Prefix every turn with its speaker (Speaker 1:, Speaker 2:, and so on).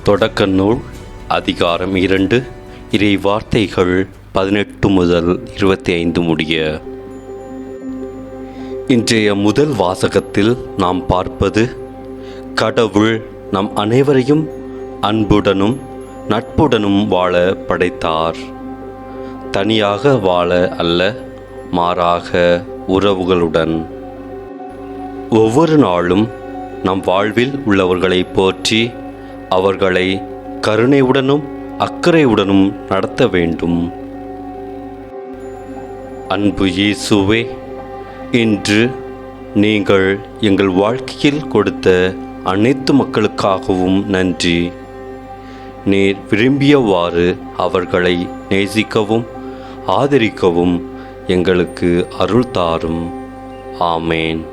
Speaker 1: தொடக்க நூல் அதிகாரம் 2 இறை வார்த்தைகள் 18 முதல் 25 முடிய. இன்றைய முதல் வாசகத்தில் நாம் பார்ப்பது, கடவுள் நம் அனைவரையும் அன்புடனும் நட்புடனும் வாழ படைத்தார். தனியாக வாழ அல்ல, மாறாக உறவுகளுடன். ஒவ்வொரு நாளும் நம் வாழ்வில் உள்ளவர்களை போற்றி அவர்களை கருணையுடனும் அக்கறையுடனும் நடத்த வேண்டும். அன்பு இயேசுவே, இன்று நீங்கள் எங்கள் வாழ்க்கையில் கொடுத்த அனைத்து மக்களுக்காகவும் நன்றி. நீர் விரும்பியவாறு அவர்களை நேசிக்கவும் ஆதரிக்கவும் எங்களுக்கு அருள் தாரும். ஆமேன்.